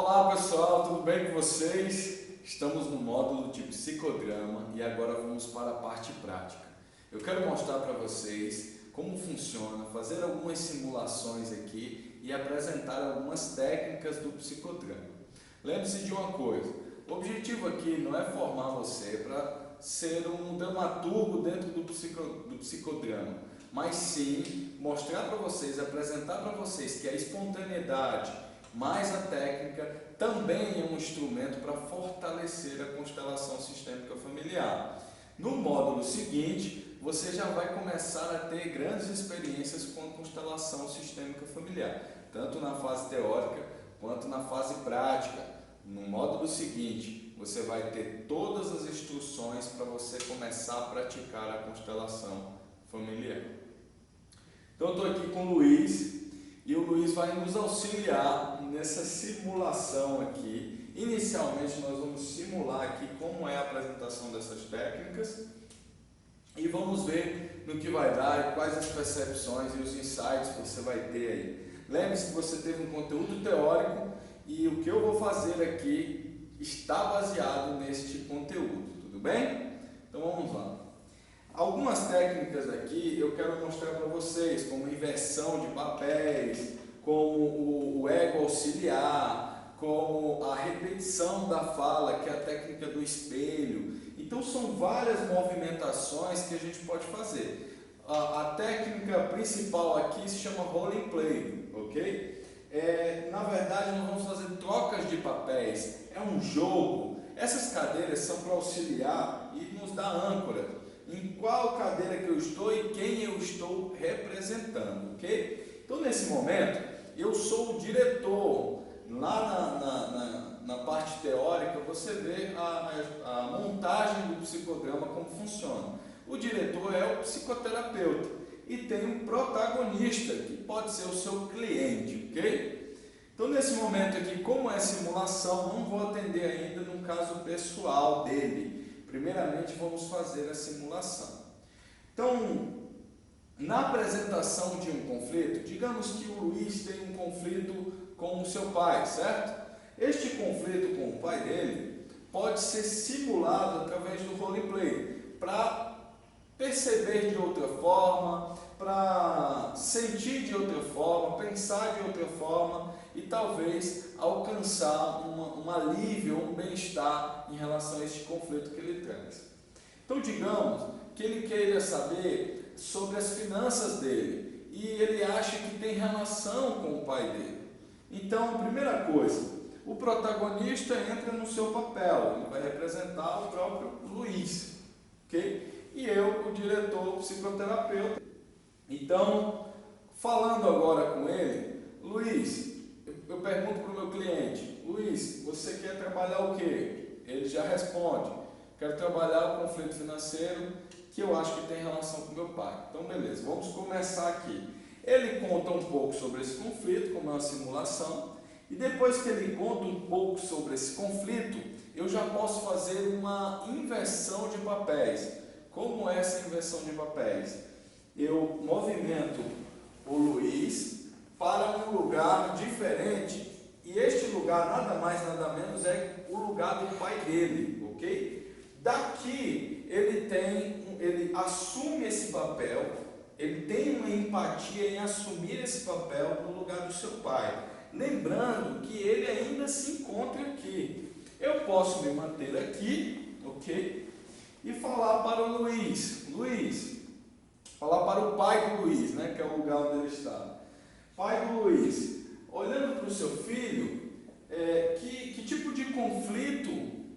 Olá pessoal, tudo bem com vocês? Estamos no módulo de psicodrama e agora vamos para a parte prática. Eu quero mostrar para vocês como funciona, fazer algumas simulações aqui e apresentar algumas técnicas do psicodrama. Lembre-se de uma coisa, o objetivo aqui não é formar você para ser um dramaturgo dentro do psicodrama, mas sim mostrar para vocês, apresentar para vocês que a espontaneidade mais a técnica também é um instrumento para fortalecer a constelação sistêmica familiar. No módulo seguinte, você já vai começar a ter grandes experiências com a constelação sistêmica familiar, tanto na fase teórica quanto na fase prática. No módulo seguinte, você vai ter todas as instruções para você começar a praticar a constelação familiar. Então, eu estou aqui com o Luiz. E o Luiz vai nos auxiliar nessa simulação aqui. Inicialmente nós vamos simular aqui como é a apresentação dessas técnicas e vamos ver no que vai dar e quais as percepções e os insights que você vai ter aí. Lembre-se que você teve um conteúdo teórico e o que eu vou fazer aqui está baseado neste conteúdo, tudo bem? Então vamos lá. Algumas técnicas aqui eu quero mostrar para vocês, como inversão de papéis, como o ego auxiliar, como a repetição da fala, que é a técnica do espelho. Então são várias movimentações que a gente pode fazer. A técnica principal aqui se chama role play, ok? Na verdade nós vamos fazer trocas de papéis, é um jogo. Essas cadeiras são para auxiliar e nos dar âncora. Em qual cadeira que eu estou e quem eu estou representando, ok? Então, nesse momento, eu sou o diretor. Lá na parte teórica, você vê a montagem do psicodrama, como funciona. O diretor é o psicoterapeuta e tem um protagonista, que pode ser o seu cliente, ok? Então, nesse momento aqui, como é simulação, não vou atender ainda no caso pessoal dele. Primeiramente, vamos fazer a simulação. Então, na apresentação de um conflito, digamos que o Luiz tem um conflito com o seu pai, certo? Este conflito com o pai dele pode ser simulado através do roleplay, para perceber de outra forma, para sentir de outra forma, pensar de outra forma e talvez alcançar um alívio, um bem-estar em relação a este conflito que ele traz. Então, digamos que ele queira saber sobre as finanças dele e ele acha que tem relação com o pai dele. Então, primeira coisa, o protagonista entra no seu papel, ele vai representar o próprio Luiz, ok? E eu, o diretor, o psicoterapeuta. Então, falando agora com ele, Luiz, eu pergunto para o meu cliente, Luiz, você quer trabalhar o quê? Ele já responde, quero trabalhar o conflito financeiro que eu acho que tem relação com meu pai. Então, beleza, vamos começar aqui. Ele conta um pouco sobre esse conflito, como é uma simulação, e depois que ele conta um pouco sobre esse conflito, eu já posso fazer uma inversão de papéis. Como é essa inversão de papéis? Eu movimento o Luiz para um lugar diferente, e este lugar nada mais nada menos é o lugar do pai dele, ok? Daqui ele assume esse papel, ele tem uma empatia em assumir esse papel no lugar do seu pai, lembrando que ele ainda se encontra aqui. Eu posso me manter aqui, ok? E falar para o Luiz, falar para o pai do Luiz, né, que é o lugar onde ele está. Pai do Luiz, olhando para o seu filho, que tipo de conflito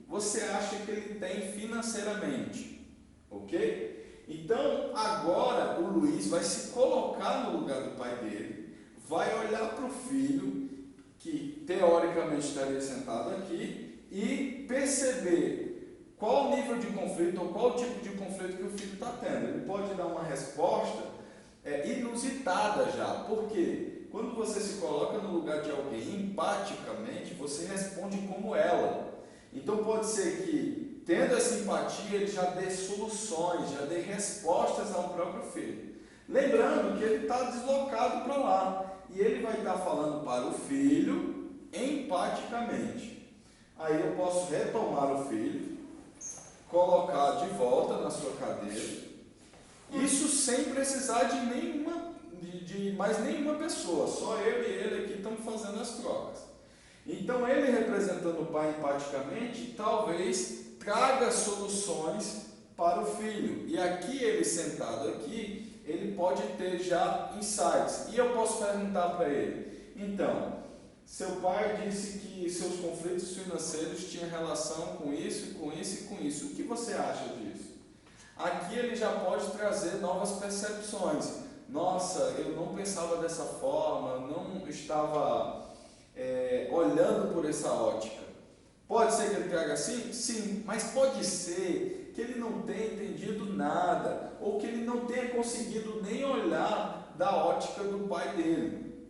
você acha que ele tem financeiramente? Ok? Então, agora o Luiz vai se colocar no lugar do pai dele, vai olhar para o filho, que teoricamente estaria sentado aqui, e perceber qual o nível de conflito ou qual o tipo de conflito que o filho está tendo. Ele pode dar uma resposta inusitada já, porque quando você se coloca no lugar de alguém empaticamente, você responde como ela. Então pode ser que, tendo essa empatia, ele já dê soluções, já dê respostas ao próprio filho. Lembrando que ele está deslocado para lá, e ele vai estar falando para o filho empaticamente. Aí eu posso retomar o filho, colocar de volta na sua cadeira, isso sem precisar de mais nenhuma pessoa, só eu e ele aqui estamos fazendo as trocas. Então ele representando o pai empaticamente, talvez traga soluções para o filho. E aqui ele sentado aqui, ele pode ter já insights. E eu posso perguntar para ele, então, seu pai disse que seus conflitos financeiros tinham relação com isso, com isso e com isso. O que você acha disso? Aqui ele já pode trazer novas percepções. Nossa, eu não pensava dessa forma, não estava olhando por essa ótica. Pode ser que ele traga assim? Sim, mas pode ser que ele não tenha entendido nada, ou que ele não tenha conseguido nem olhar da ótica do pai dele.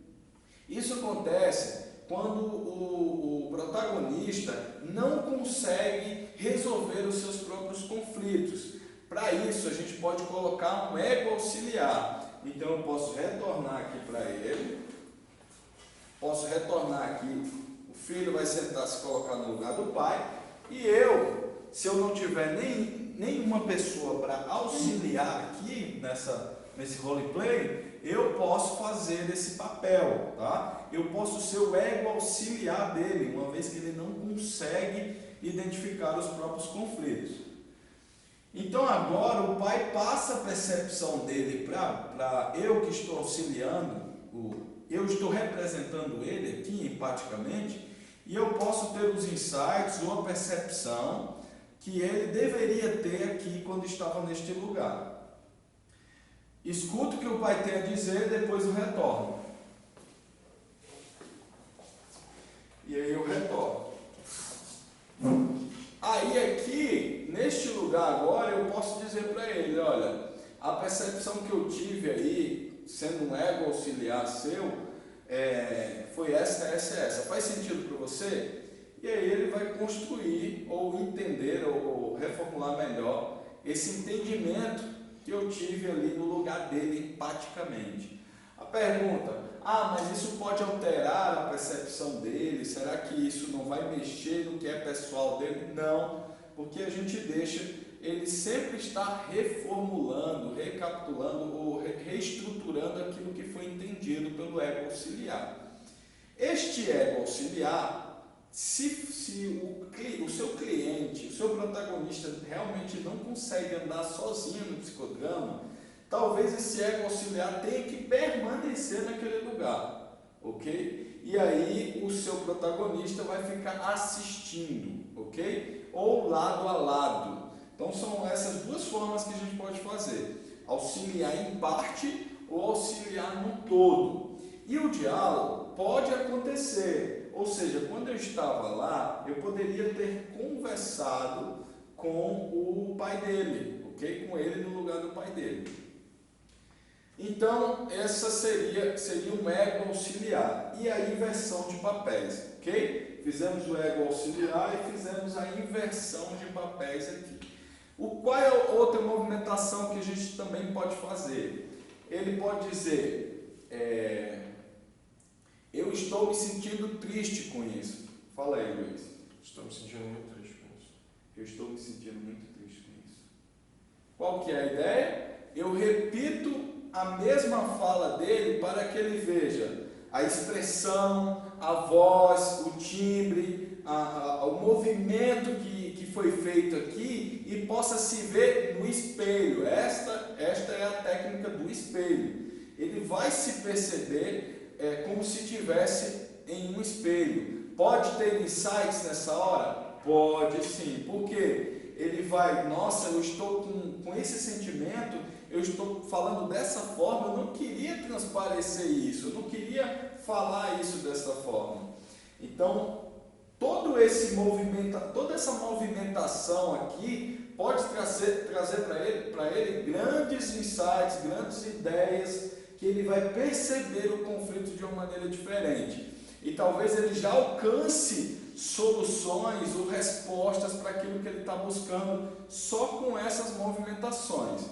Isso acontece quando o protagonista não consegue resolver os seus próprios conflitos. Para isso, a gente pode colocar um ego auxiliar. Então, eu posso retornar aqui para ele, posso retornar aqui, o filho vai sentar, se colocar no lugar do pai, e eu, se eu não tiver nenhuma pessoa para auxiliar aqui nesse roleplay, eu posso fazer esse papel, tá? Eu posso ser o ego auxiliar dele, uma vez que ele não consegue identificar os próprios conflitos. Então agora o pai passa a percepção dele para eu que estou auxiliando, eu estou representando ele aqui empaticamente, e eu posso ter os insights ou a percepção que ele deveria ter aqui quando estava neste lugar. Escuto o que o pai tem a dizer, depois eu retorno. E aí eu retorno. Aí aqui, neste lugar agora, eu posso dizer para ele, olha, a percepção que eu tive aí, sendo um ego auxiliar seu, foi essa. Faz sentido para você? E aí ele vai construir, ou entender, ou reformular melhor esse entendimento que eu tive ali no lugar dele empaticamente. A pergunta, mas isso pode alterar a percepção dele? Será que isso não vai mexer no que é pessoal dele? Não, porque a gente deixa ele sempre estar reformulando, recapitulando ou reestruturando aquilo que foi entendido pelo ego auxiliar. Este ego auxiliar, se o seu cliente, o seu protagonista realmente não consegue andar sozinho no psicodrama, talvez esse ego auxiliar tenha que permanecer naquele lugar, ok? E aí o seu protagonista vai ficar assistindo, ok? Ou lado a lado. Então são essas duas formas que a gente pode fazer: auxiliar em parte ou auxiliar no todo. E o diálogo pode acontecer, ou seja, quando eu estava lá, eu poderia ter conversado com o pai dele, ok? Com ele no lugar do pai dele. Então, essa seria um ego auxiliar. E a inversão de papéis, ok? Fizemos o ego auxiliar e fizemos a inversão de papéis aqui. Qual é a outra movimentação que a gente também pode fazer? Ele pode dizer, eu estou me sentindo triste com isso. Fala aí, Luiz. Estou me sentindo muito triste com isso. Eu estou me sentindo muito triste com isso. Qual que é a ideia? Eu repito a mesma fala dele para que ele veja a expressão, a voz, o timbre, o movimento que foi feito aqui e possa se ver no espelho. Esta é a técnica do espelho. Ele vai se perceber como se estivesse em um espelho. Pode ter insights nessa hora? Pode sim. Por quê? Ele vai, nossa, eu estou com esse sentimento, eu estou falando dessa forma, eu não queria transparecer isso, eu não queria falar isso dessa forma. Então, toda essa movimentação aqui pode trazer para ele grandes insights, grandes ideias, que ele vai perceber o conflito de uma maneira diferente. E talvez ele já alcance soluções ou respostas para aquilo que ele está buscando só com essas movimentações.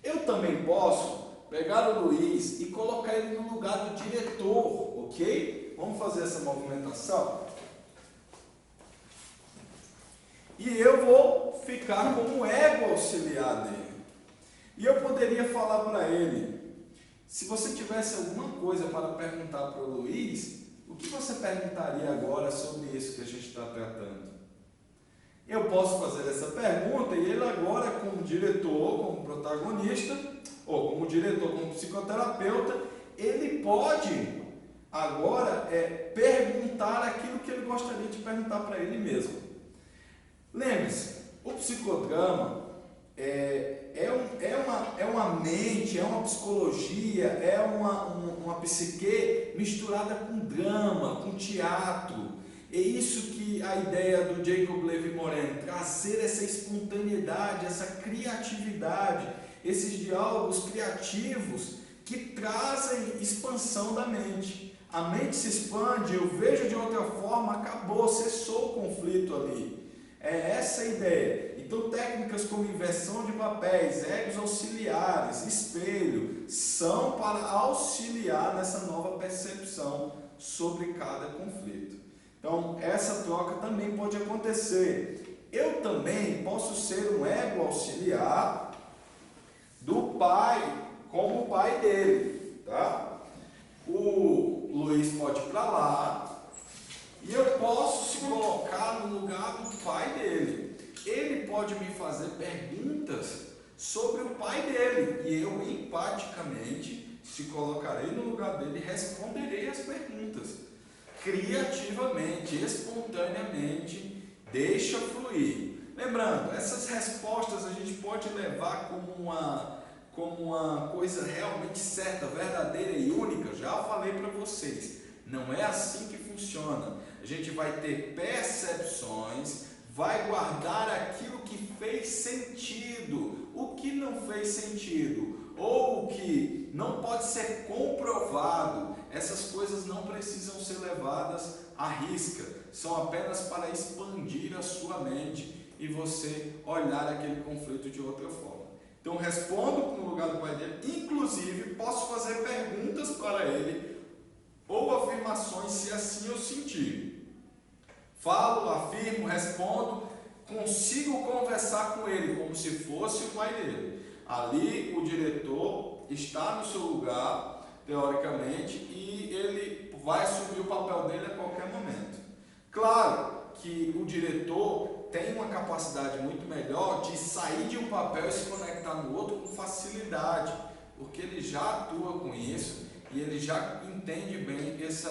Eu também posso pegar o Luiz e colocar ele no lugar do diretor, ok? Vamos fazer essa movimentação? E eu vou ficar como ego auxiliar dele. E eu poderia falar para ele, se você tivesse alguma coisa para perguntar para o Luiz, o que você perguntaria agora sobre isso que a gente está tratando? Eu posso fazer essa pergunta e ele agora, como diretor, como protagonista, ou como diretor, como psicoterapeuta, ele pode agora perguntar aquilo que ele gostaria de perguntar para ele mesmo. Lembre-se, o psicodrama é uma mente, é uma psicologia, é uma psique misturada com drama, com teatro. É isso que a ideia do Jacob Levi-Moreno, trazer essa espontaneidade, essa criatividade, esses diálogos criativos que trazem expansão da mente. A mente se expande, eu vejo de outra forma, acabou, cessou o conflito ali. É essa a ideia. Então, técnicas como inversão de papéis, egos auxiliares, espelho, são para auxiliar nessa nova percepção sobre cada conflito. Então, essa troca também pode acontecer. Eu também posso ser um ego auxiliar do pai, como o pai dele, tá? O Luiz pode ir para lá e eu posso se colocar no lugar do pai dele. Ele pode me fazer perguntas sobre o pai dele e eu empaticamente se colocarei no lugar dele e responderei as perguntas criativamente, espontaneamente, deixa fluir. Lembrando, essas respostas a gente pode levar como uma coisa realmente certa, verdadeira e única. Já falei para vocês, não é assim que funciona. A gente vai ter percepções, vai guardar aquilo que fez sentido, o que não fez sentido, ou o que não pode ser comprovado. Essas coisas não precisam ser levadas à risca, são apenas para expandir a sua mente e você olhar aquele conflito de outra forma. Então respondo no lugar do pai dele, inclusive posso fazer perguntas para ele ou afirmações se assim eu sentir. Falo, afirmo, respondo, consigo conversar com ele como se fosse o pai dele. Ali o diretor está no seu lugar, teoricamente, e ele vai assumir o papel dele a qualquer momento. Claro que o diretor tem uma capacidade muito melhor de sair de um papel e se conectar no outro com facilidade, porque ele já atua com isso e ele já entende bem esses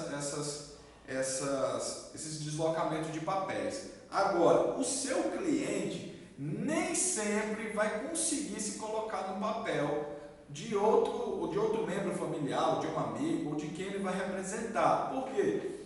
deslocamentos de papéis. Agora, o seu cliente nem sempre vai conseguir se colocar no papel de outro membro familiar, ou de um amigo, ou de quem ele vai representar. Por quê?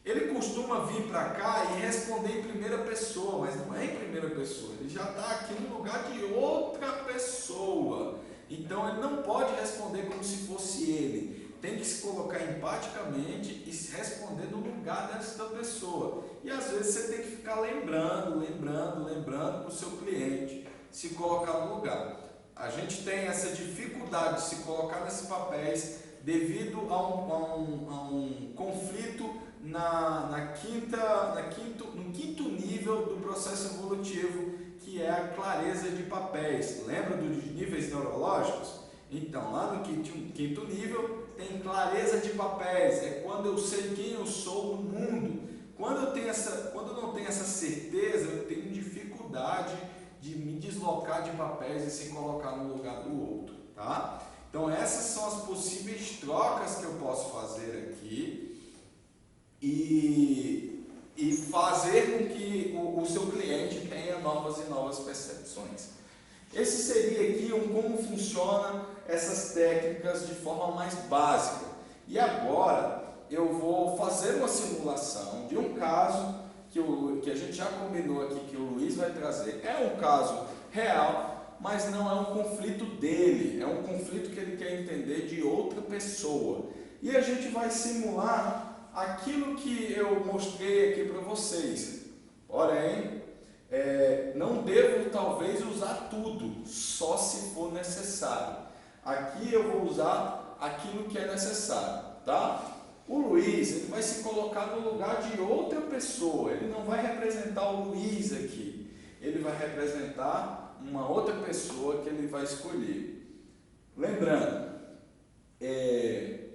Ele costuma vir para cá e responder em primeira pessoa, mas não é em primeira pessoa, ele já está aqui no lugar de outra pessoa. Então ele não pode responder como se fosse ele, tem que se colocar empaticamente e se responder no lugar dessa pessoa. E às vezes você tem que ficar lembrando para o seu cliente se colocar no lugar. A gente tem essa dificuldade de se colocar nesses papéis devido a um conflito no quinto nível do processo evolutivo, que é a clareza de papéis. Lembra dos níveis neurológicos? Então, lá no quinto nível tem clareza de papéis, é quando eu sei quem eu sou no mundo. Quando eu não tenho essa certeza, eu tenho dificuldade de me deslocar de papéis e se colocar no lugar do outro, tá? Então essas são as possíveis trocas que eu posso fazer aqui e fazer com que o seu cliente tenha novas e novas percepções. Esse seria aqui como funciona essas técnicas de forma mais básica. E agora eu vou fazer uma simulação de um caso que a gente já combinou aqui que o Luiz vai trazer. É um caso real, mas não é um conflito dele, é um conflito que ele quer entender de outra pessoa. E a gente vai simular aquilo que eu mostrei aqui para vocês. Porém, não devo talvez usar tudo, só se for necessário. Aqui eu vou usar aquilo que é necessário, tá? O Luiz, ele vai se colocar no lugar de outra pessoa, ele não vai representar o Luiz aqui, ele vai representar uma outra pessoa que ele vai escolher. Lembrando, ele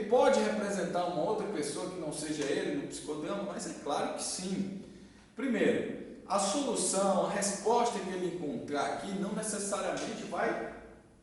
pode representar uma outra pessoa que não seja ele no psicodrama, mas é claro que sim. Primeiro, a solução, a resposta que ele encontrar aqui não necessariamente vai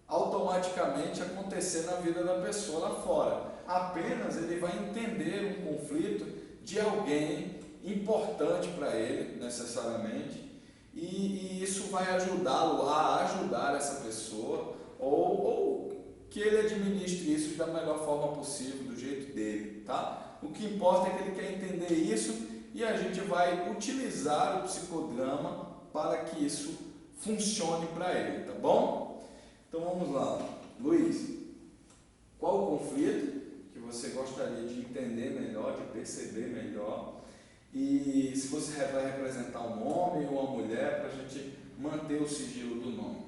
automaticamente acontecer na vida da pessoa lá fora. Apenas ele vai entender um conflito de alguém importante para ele, necessariamente, e isso vai ajudá-lo a ajudar essa pessoa, ou que ele administre isso da melhor forma possível, do jeito dele, tá? O que importa é que ele quer entender isso e a gente vai utilizar o psicodrama para que isso funcione para ele, tá bom? Então vamos lá. Luiz, qual o conflito que você gostaria de entender melhor, de perceber melhor? E se você vai representar um homem ou uma mulher para a gente manter o sigilo do nome.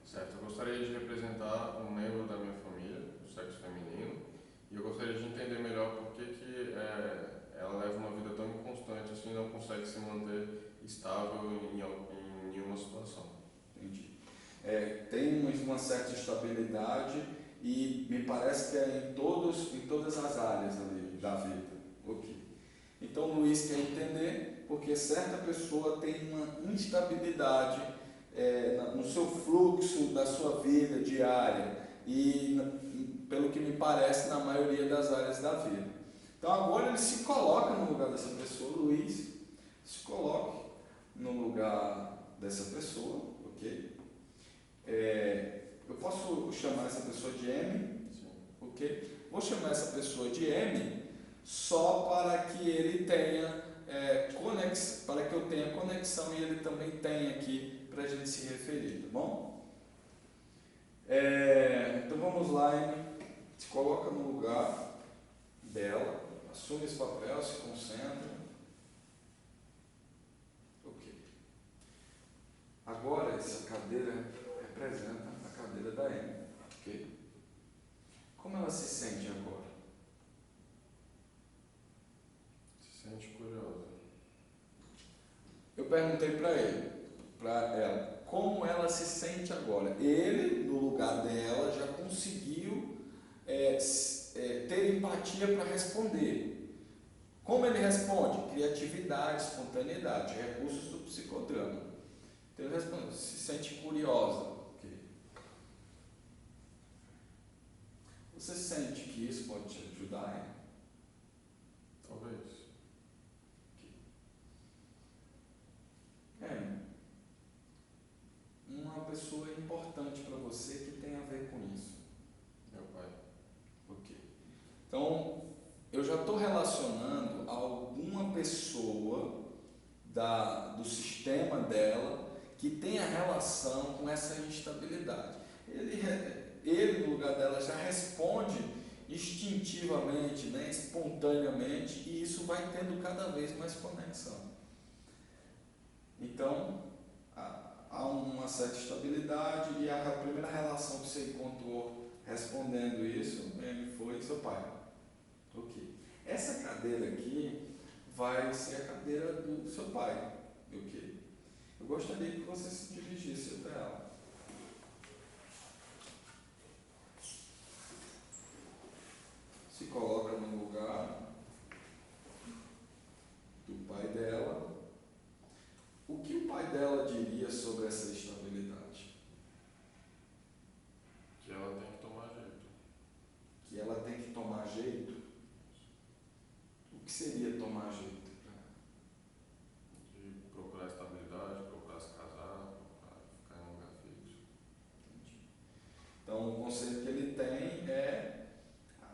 Certo, eu gostaria de representar um membro da minha família, do sexo feminino, e eu gostaria de entender melhor por que ela leva uma vida tão inconstante assim e não consegue se manter estável em nenhuma situação. Entendi. Tem uma certa estabilidade e me parece que é em todas as áreas ali da vida. Ok. Então o Luiz quer entender porque certa pessoa tem uma instabilidade no seu fluxo da sua vida diária e, pelo que me parece, na maioria das áreas da vida. Então agora ele se coloca no lugar dessa pessoa, Luiz, se coloque no lugar dessa pessoa, ok? Eu posso chamar essa pessoa de M, Sim. ok? Vou chamar essa pessoa de M só para que ele tenha para que eu tenha conexão e ele também tenha aqui para a gente se referir, tá bom? Então vamos lá, M, se coloca no lugar dela, assume esse papel, se concentra. Ok. Agora essa cadeira representa a cadeira da M, ok? Como ela se sente agora? Se sente curiosa. Eu perguntei para ela, como ela se sente agora? Ele, no lugar dela, já conseguiu ter empatia para responder. Como ele responde? Criatividade, espontaneidade, recursos do psicodrama. Então ele responde, se sente curiosa. Okay. Você sente que isso pode te ajudar, hein? Talvez. Uma pessoa importante para você que tem a ver com isso. Meu pai. Ok. Então, eu já estou relacionando alguma pessoa do sistema dela que tenha relação com essa instabilidade. Ele no lugar dela, já responde instintivamente, né, espontaneamente, e isso vai tendo cada vez mais conexão. Então, há uma certa estabilidade e a primeira relação que você encontrou respondendo isso foi seu pai. Ok. Essa cadeira aqui vai ser a cadeira do seu pai. Ok. Eu gostaria que você se dirigisse até ela. Se coloca no lugar do pai dela. O que o pai dela diria sobre essa estabilidade? Que ela tem que tomar jeito. Que ela tem que tomar jeito? O que seria tomar jeito? De procurar estabilidade, procurar se casar, procurar ficar em um lugar fixo. Entendi. Então, o conceito que ele tem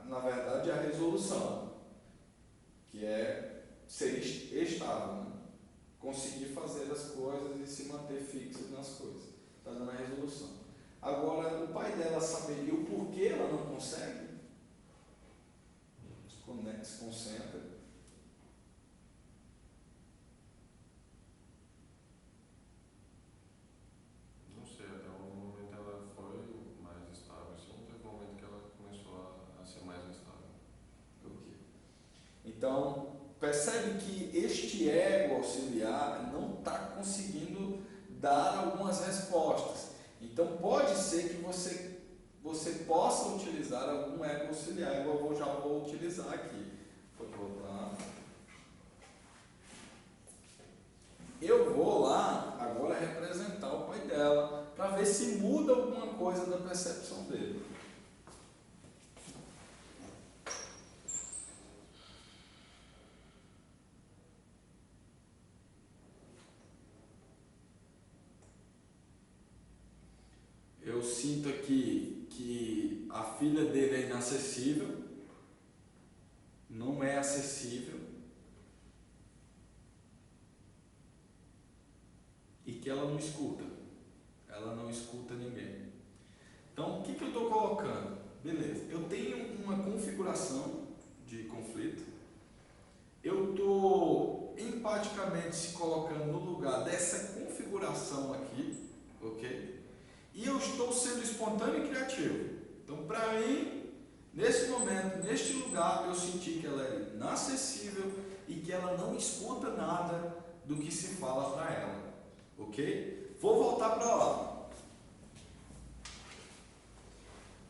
na verdade, a resolução, que é ser estável, né? Conseguir fazer as coisas e se manter fixo nas coisas. Está dando a resolução. Agora, o pai dela saberia o porquê ela não consegue? Se concentra. Não sei, até um momento ela foi mais estável, assim, teve um momento que ela começou a ser mais instável. percebe que este ego auxiliar não está conseguindo dar algumas respostas. Então pode ser que você possa utilizar algum ego auxiliar, igual eu já vou utilizar aqui. Vou voltar. Eu vou lá agora representar o pai dela, para ver se muda alguma coisa da percepção dele. Eu sinto aqui que a filha dele é inacessível, não é acessível, e que ela não escuta ninguém. Então, o que eu estou colocando? Beleza, eu tenho uma configuração de conflito, eu estou empaticamente se colocando no lugar dessa configuração aqui, ok? E eu estou sendo espontâneo e criativo. Então, para mim, nesse momento, neste lugar, eu senti que ela é inacessível e que ela não escuta nada do que se fala para ela, ok? Vou voltar para lá.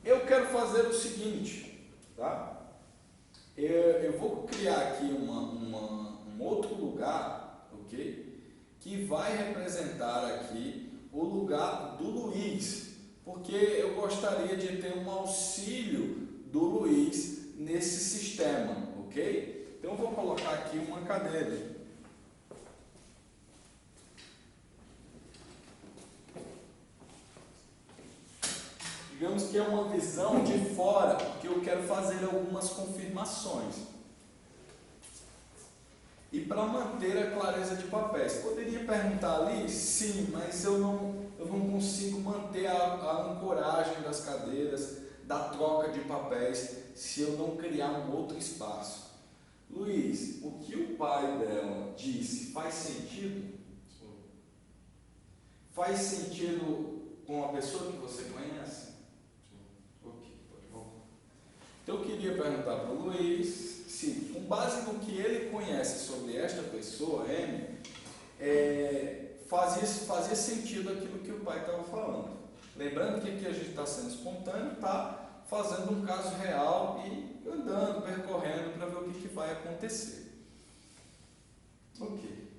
Eu quero fazer o seguinte, tá? Eu vou criar aqui um outro lugar, ok? Que vai representar aqui o lugar do Luiz, porque eu gostaria de ter um auxílio do Luiz nesse sistema, ok? Então eu vou colocar aqui uma cadeira. Digamos que é uma visão de fora, porque eu quero fazer algumas confirmações. E para manter a clareza de papéis. Poderia perguntar ali? Sim, mas eu não consigo manter a ancoragem das cadeiras, da troca de papéis, se eu não criar um outro espaço. Luiz, o que o pai dela disse faz sentido? Sim. Faz sentido com a pessoa que você conhece? Então eu queria perguntar para o Luiz se, com base no que ele conhece sobre esta pessoa, M, fazia sentido aquilo que o pai estava falando. Lembrando que aqui a gente está sendo espontâneo, está fazendo um caso real e andando, percorrendo para ver o que vai acontecer. Ok.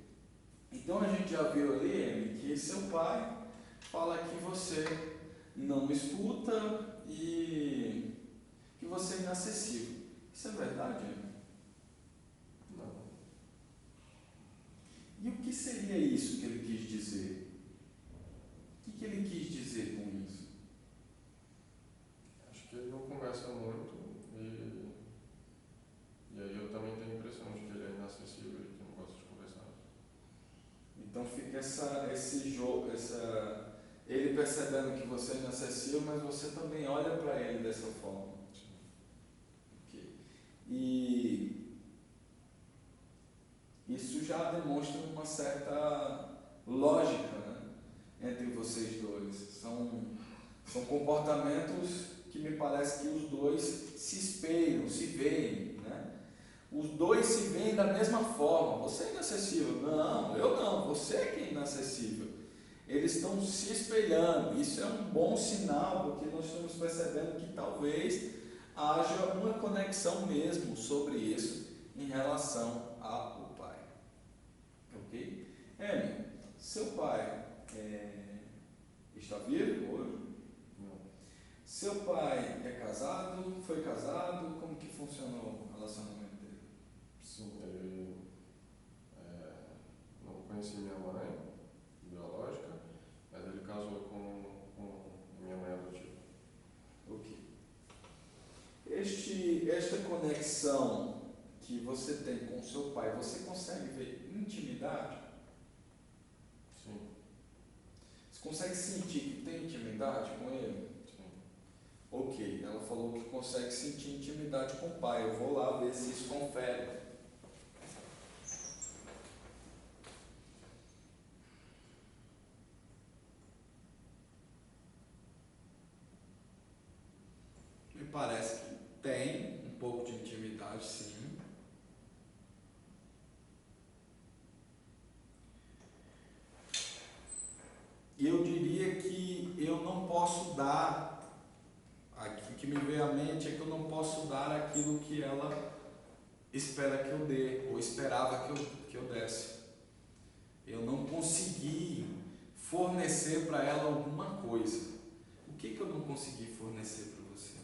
Então a gente já viu ali, M, que seu pai fala que você não escuta e que você é inacessível. Isso é verdade? Não. E o que seria isso que ele quis dizer? O que ele quis dizer com isso? Acho que ele não conversa muito e aí eu também tenho a impressão de que ele é inacessível e que não gosta de conversar. Então fica esse jogo, ele percebendo que você é inacessível, mas você também olha para ele dessa forma. E isso já demonstra uma certa lógica, né, entre vocês dois. São comportamentos que me parece que os dois se espelham, se veem, né? Os dois se veem da mesma forma. Você é inacessível. Não, eu não. Você é que é inacessível. Eles estão se espelhando. Isso é um bom sinal, porque nós estamos percebendo que talvez haja uma conexão mesmo sobre isso em relação ao pai. Ok? Amy, seu pai está vivo hoje? Não. Seu pai é casado? Foi casado? Como que funcionou o relacionamento dele? Sim, ele não conheci minha mãe biológica, mas ele casou com minha mãe adotiva. Ok. Esta conexão que você tem com seu pai, você consegue ver intimidade? Sim. Você consegue sentir que tem intimidade com ele? Sim. Ok, ela falou que consegue sentir intimidade com o pai. Eu vou lá ver se isso confere. Me parece que tem um pouco de intimidade, sim. que ela espera que eu dê, ou esperava que eu desse. Eu não consegui fornecer para ela alguma coisa. O que eu não consegui fornecer para você?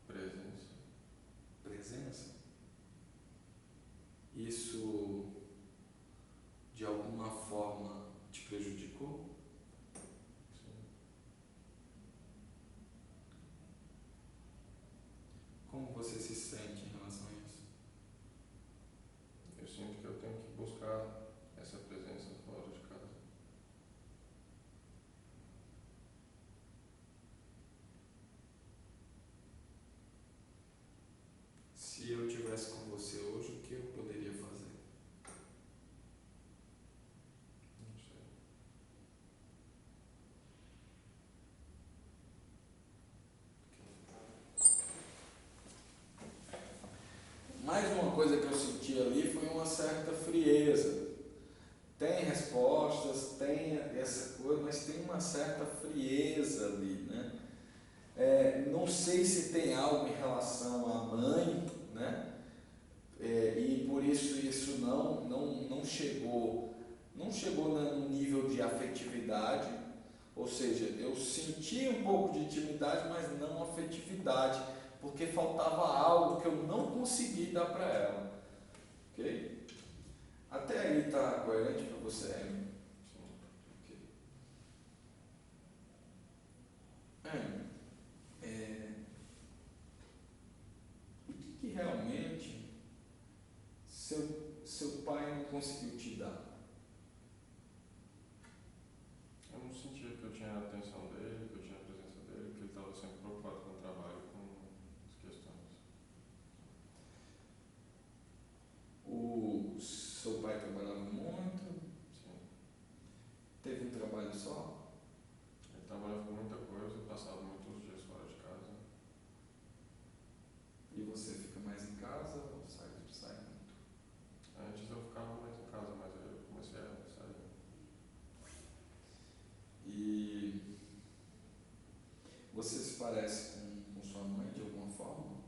Presença. Presença? Isso de alguma forma te prejudicou? Sim. Como você se sente em relação a isso? Eu sinto que eu tenho que buscar essa presença fora de casa. Se eu estivesse com você hoje, o que eu poderia fazer? Não sei. Mais uma coisa que eu senti ali foi uma certa frieza. Tem respostas, tem essa coisa, mas tem uma certa frieza ali, né? Não sei se tem algo em relação à mãe, né? E por isso não chegou no nível de afetividade, ou seja, eu senti um pouco de intimidade, mas não afetividade, porque faltava algo que eu não consegui dar para ela, ok? Até aí está coerente para você, Amy? Ok. Amy, o que realmente seu pai não conseguiu te dar? Eu não sentia que eu tinha a atenção dele, que eu tinha a presença dele, que ele estava sempre preocupado com o trabalho, com as questões. O seu pai trabalhava muito? Sim. Teve um trabalho só? Ele trabalhava com muita coisa, passava muitos dias fora de casa. E você fica mais em casa ou sai muito? Antes eu ficava mais em casa, mas aí eu comecei a sair. E você se parece com sua mãe de alguma forma?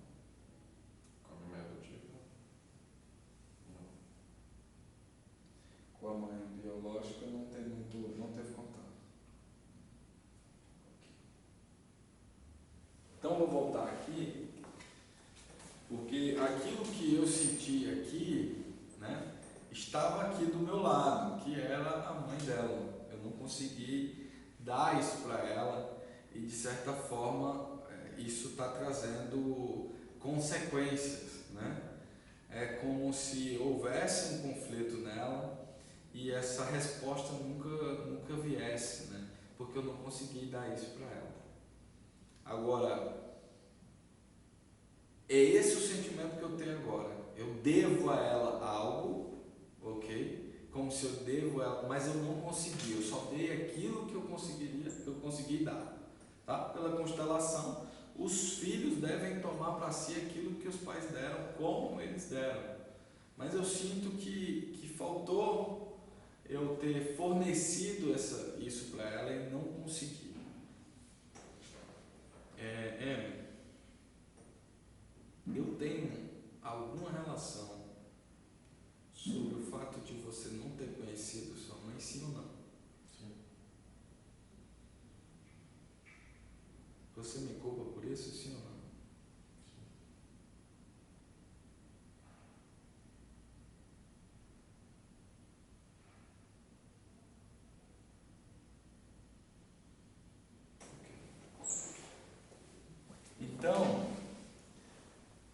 Com a minha mãe adotiva? Não. Com a mãe biológica não teve contato. Então vou voltar aqui, porque aquilo que eu senti aqui, né, estava aqui do meu lado, que era a mãe dela. Eu não consegui dar isso para ela e de certa forma isso está trazendo consequências, né? É como se houvesse um conflito nela e essa resposta nunca viesse, né? Porque eu não consegui dar isso para ela. Agora, é esse o sentimento que eu tenho agora. Eu devo a ela algo, ok? Como se eu devo a ela, mas eu não consegui. Eu só dei aquilo que eu consegui dar, tá? Pela constelação, os filhos devem tomar para si aquilo que os pais deram, como eles deram. Mas eu sinto que faltou eu ter fornecido isso para ela e não consegui. Emily, eu tenho alguma relação sobre o fato de você não ter conhecido sua mãe, sim ou não? Sim. Você me culpa por isso, sim ou não? Então,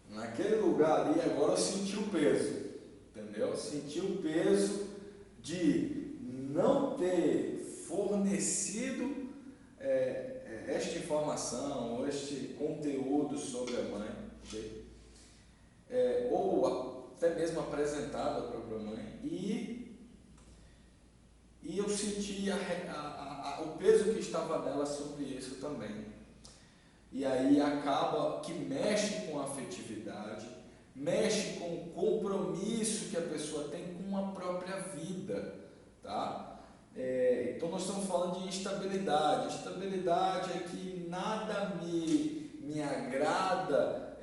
naquele lugar ali, agora eu senti o peso, entendeu? Senti o peso de não ter fornecido esta informação, ou este conteúdo sobre a mãe, okay? Ou até mesmo apresentado à própria mãe, e eu senti o peso que estava nela sobre isso também. E aí acaba que mexe com a afetividade, mexe com o compromisso que a pessoa tem com a própria vida, tá? Então nós estamos falando de instabilidade. Instabilidade é que nada me agrada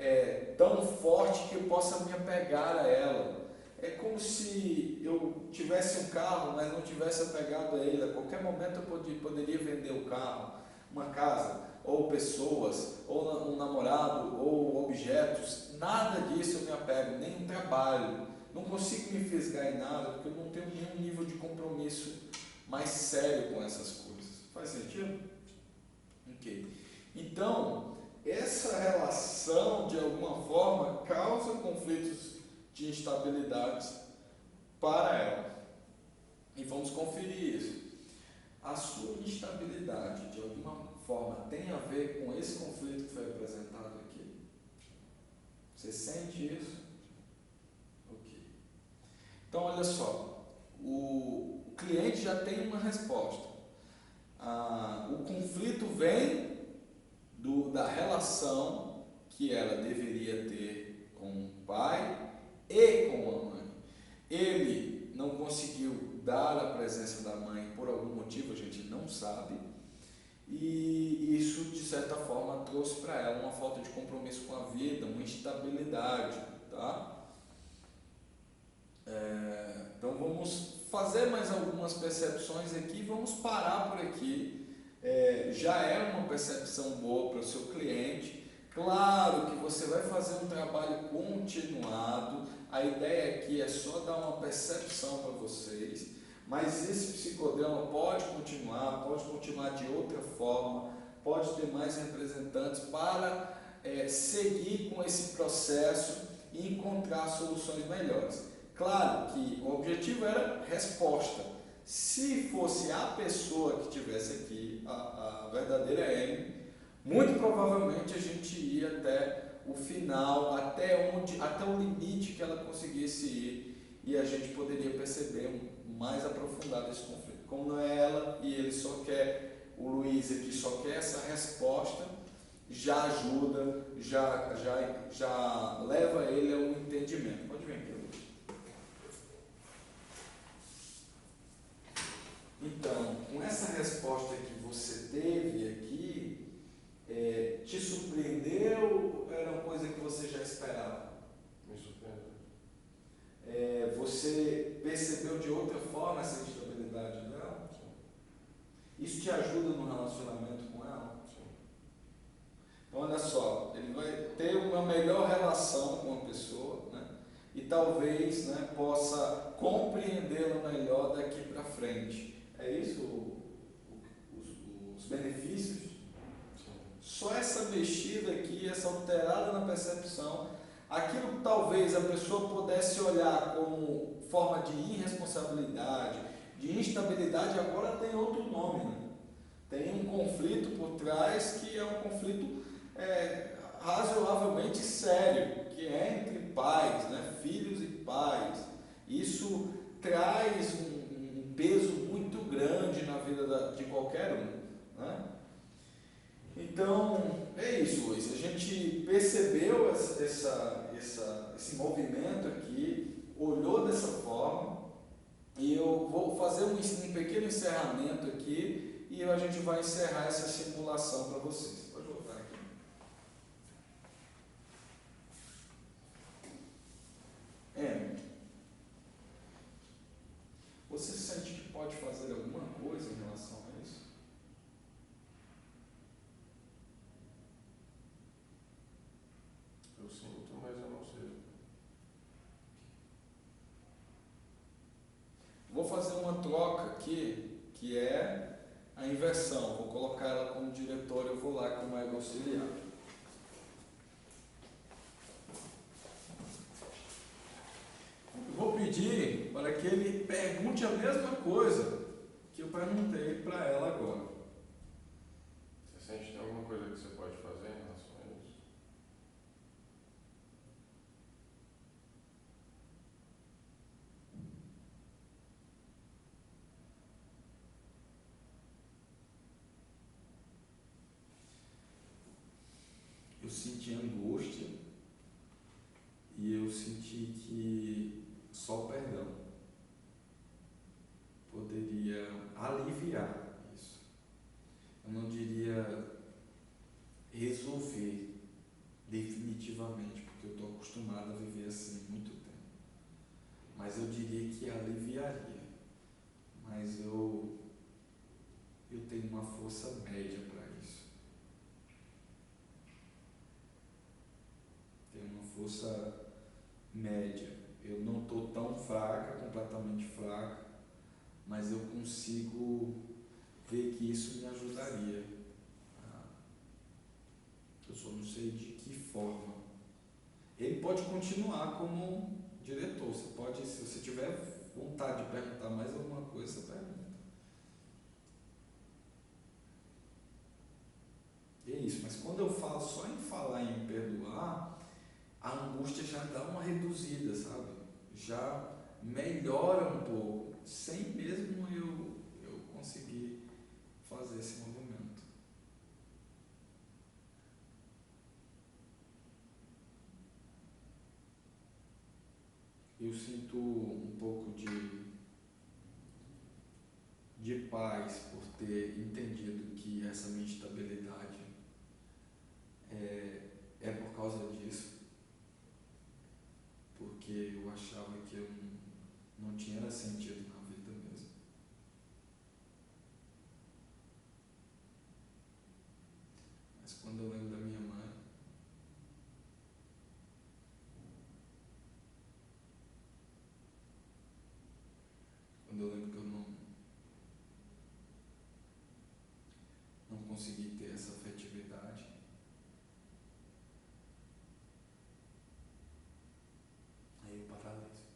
tão forte que eu possa me apegar a ela. É como se eu tivesse um carro, mas não tivesse apegado a ele. A qualquer momento eu poderia vender o carro, uma casa, ou pessoas, ou um namorado, ou objetos. Nada disso eu me apego, nem um trabalho. Não consigo me fisgar em nada, porque eu não tenho nenhum nível de compromisso mais sério com essas coisas. Faz sentido? Ok. Então, essa relação, de alguma forma, causa conflitos de instabilidades para ela. E vamos conferir isso. A sua instabilidade, de alguma forma, tem a ver com esse conflito que foi apresentado aqui? Você sente isso? Ok. Então, olha só. O cliente já tem uma resposta. O conflito vem da relação que ela deveria ter com o pai e com a mãe. Ele não conseguiu dar a presença da mãe por algum motivo, a gente não sabe, e isso de certa forma trouxe para ela uma falta de compromisso com a vida, uma instabilidade, tá? Então vamos fazer mais algumas percepções aqui, vamos parar por aqui. Já é uma percepção boa para o seu cliente. Claro que você vai fazer um trabalho continuado, a ideia aqui é só dar uma percepção para vocês, mas esse psicodrama pode continuar de outra forma, pode ter mais representantes para seguir com esse processo e encontrar soluções melhores. Claro que o objetivo era resposta. Se fosse a pessoa que tivesse aqui, a verdadeira M, muito provavelmente a gente ia até o final, até o limite que ela conseguisse ir, e a gente poderia perceber mais aprofundado esse conflito. Como não é ela e ele só quer, o Luiz aqui só quer essa resposta, já ajuda, já leva ele a um entendimento. Pode vir aqui, Luiz. Então, com essa resposta que você teve aqui, te surpreendeu ou era uma coisa que você já esperava? Me surpreendeu. Você percebeu de outra forma essa instabilidade dela? Sim. Isso te ajuda no relacionamento com ela? Sim. Então, olha só, ele vai ter uma melhor relação com a pessoa, né? E talvez, né, possa compreendê-la melhor daqui para frente. É isso os benefícios? Só essa mexida aqui, essa alterada na percepção, aquilo que talvez a pessoa pudesse olhar como forma de irresponsabilidade, de instabilidade, agora tem outro nome, né? Tem um conflito por trás que é um conflito razoavelmente sério, que é entre pais, né? Filhos e pais. Isso traz um peso muito grande na vida de qualquer um, né? Então, é isso, Luiz. A gente percebeu esse movimento aqui, olhou dessa forma, e eu vou fazer um pequeno encerramento aqui, e a gente vai encerrar essa simulação para vocês. Pode voltar aqui. Você sente que pode fazer alguma coisa em relação a isso? Eu sinto, mas eu não sei. Vou fazer uma troca aqui, que é a inversão. Vou colocar ela como diretora, eu vou lá como ego auxiliar. Vou pedir para que ele pergunte a mesma coisa que eu perguntei para ela agora. Você sente que tem alguma coisa que você pode fazer em relação a isso? Eu senti angústia e eu senti que só o perdão poderia aliviar isso. Eu não diria resolver definitivamente, mas eu diria que aliviaria. Mas eu tenho uma força média para isso. Tenho uma força média. Eu não estou tão fraca, completamente fraca, mas eu consigo ver que isso me ajudaria. Eu só não sei de que forma. Ele pode continuar como diretor. Você pode, se você tiver vontade de perguntar mais alguma coisa, você pergunta. E é isso, mas quando eu falo só em falar em perdoar, a angústia já dá uma reduzida, sabe? Já melhora um pouco, sem mesmo eu conseguir fazer esse movimento. Eu sinto um pouco de paz por ter entendido que essa minha estabilidade é por causa disso, porque eu achava que eu não tinha sentido na vida mesmo. Mas quando eu lembro da minha mãe, quando eu lembro que eu não consegui ter essa afetividade, aí eu paraliso.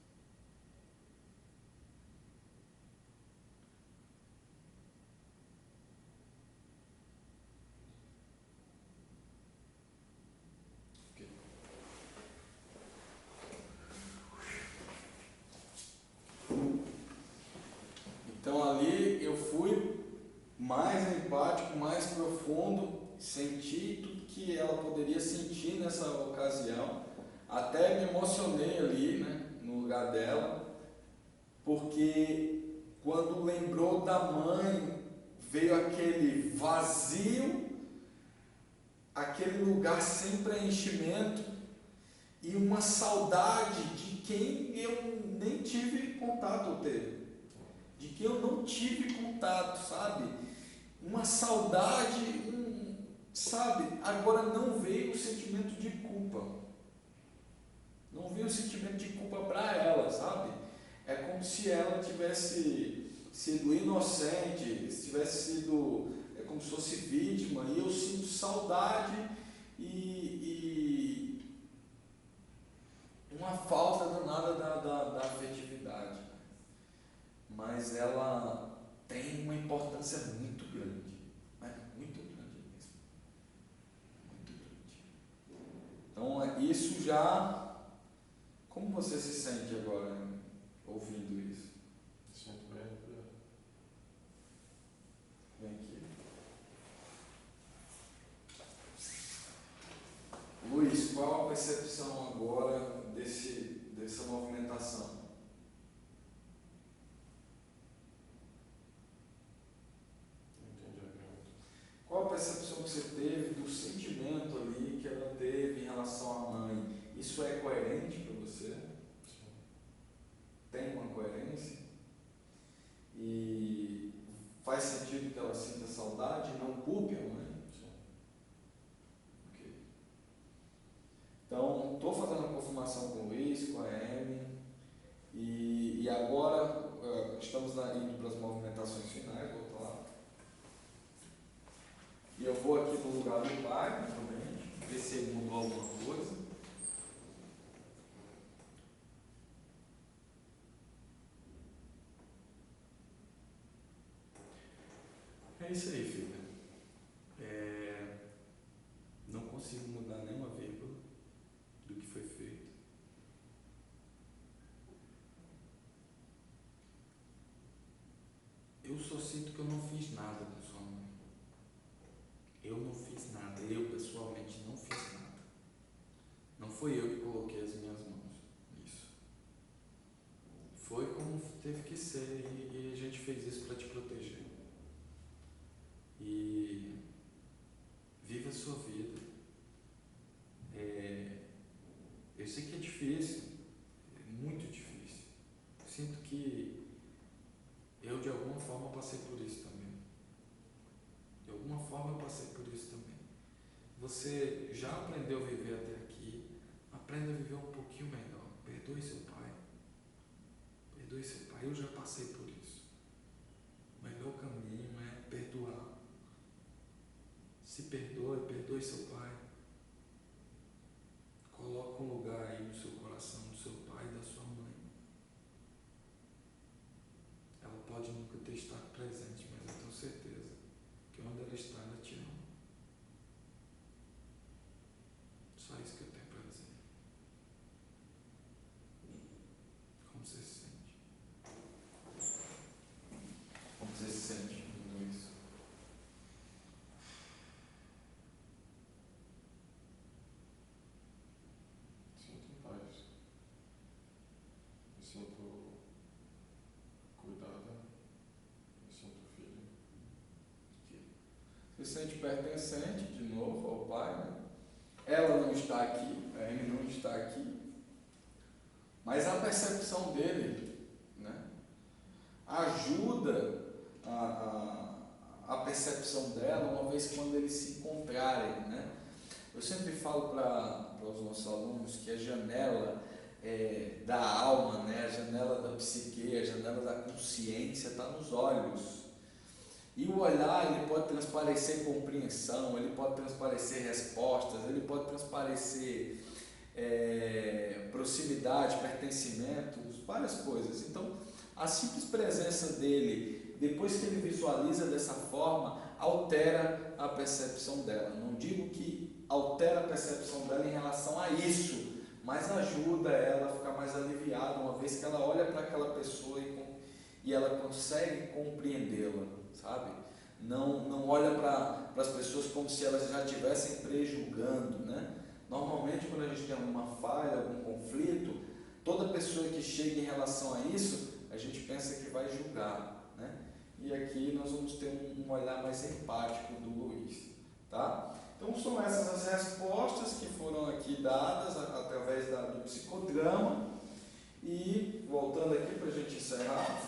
Então ali eu fui mais empático, mais profundo, senti tudo que ela poderia sentir nessa ocasião, até me emocionei ali, né, no lugar dela, porque quando lembrou da mãe, veio aquele vazio, aquele lugar sem preenchimento e uma saudade de quem eu nem tive contato teve. De que eu não tive contato, sabe? Uma saudade, sabe? Agora não veio o sentimento de culpa. Não veio o sentimento de culpa para ela, sabe? É como se ela tivesse sido inocente, tivesse sido, como se fosse vítima, e eu sinto saudade e uma falta danada da afetividade. Mas ela tem uma importância muito grande, mas muito grande mesmo, muito grande. Então isso já, como você se sente agora ouvindo isso? Sinto bem. Vem aqui. Luiz, qual a percepção agora dessa movimentação? Qual a percepção que você teve do sentimento ali que ela teve em relação à mãe? Isso é coerente para você? Sim. Tem uma coerência? E faz sentido que ela sinta saudade? Não culpe a mãe? Sim. Ok. Então, estou fazendo a confirmação com o Luiz, com a Amy, e agora estamos indo para as movimentações finais, vou estar lá. E eu vou aqui no lugar do pai também, ver se ele mudou alguma coisa. É isso aí, filha. Não consigo mudar nenhuma vírgula do que foi feito. Eu só sinto que eu não fiz nada com sua mãe. Eu não fiz nada. Eu, pessoalmente, não fiz nada. Não fui eu que coloquei as minhas mãos nisso. Foi como teve que ser e a gente fez isso para te proteger. E viva a sua vida. Eu sei que é difícil, é muito difícil, sinto que eu de alguma forma passei por isso também. De alguma forma eu passei por isso também. Você já aprendeu a viver até aqui, aprenda a viver um pouquinho melhor. Perdoe seu pai. Perdoe seu pai. Eu já passei por isso. O melhor caminho é perdoar. Se perdoe, perdoe seu pai. Coloque um lugar aí no seu coração do seu pai e da sua mãe. Ela pode nunca ter estado presente, mas eu tenho certeza que onde ela está, ela te ama. Só isso que eu tenho para dizer. Como você se sente? Como você se sente com isso? Sinto paz. Me sinto cuidada. Me sinto filho. Você se sente pertencente de novo ao pai, né? Ela não está aqui, a Amy não está aqui, mas a percepção dele, né, ajuda a percepção dela, uma vez quando eles se encontrarem, né? Eu sempre falo para os nossos alunos que a janela da alma, né, a janela da psique, a janela da consciência está nos olhos. E o olhar, ele pode transparecer compreensão, ele pode transparecer respostas, ele pode transparecer proximidade, pertencimento, várias coisas. Então, a simples presença dele, depois que ele visualiza dessa forma, altera a percepção dela. Não digo que altera a percepção dela em relação a isso, mas ajuda ela a ficar mais aliviada, uma vez que ela olha para aquela pessoa e ela consegue compreendê-la, sabe? Não olha para as pessoas como se elas já estivessem prejulgando, né? Normalmente, quando a gente tem alguma falha, algum conflito, toda pessoa que chega em relação a isso, a gente pensa que vai julgar, né? E aqui nós vamos ter um olhar mais empático do Luiz, tá? Então, são essas as respostas que foram aqui dadas através do psicodrama. E, voltando aqui para a gente encerrar,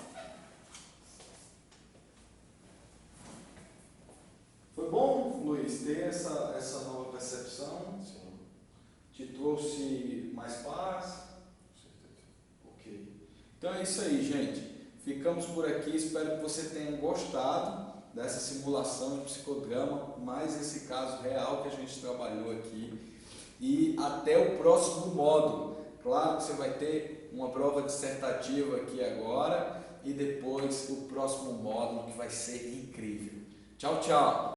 foi bom, Luiz, ter essa nova percepção? Sim. Te trouxe mais paz? Com certeza. Ok. Então é isso aí, gente. Ficamos por aqui. Espero que você tenha gostado dessa simulação de psicodrama, mais esse caso real que a gente trabalhou aqui. E até o próximo módulo. Claro que você vai ter uma prova dissertativa aqui agora e depois o próximo módulo que vai ser incrível. Tchau, tchau!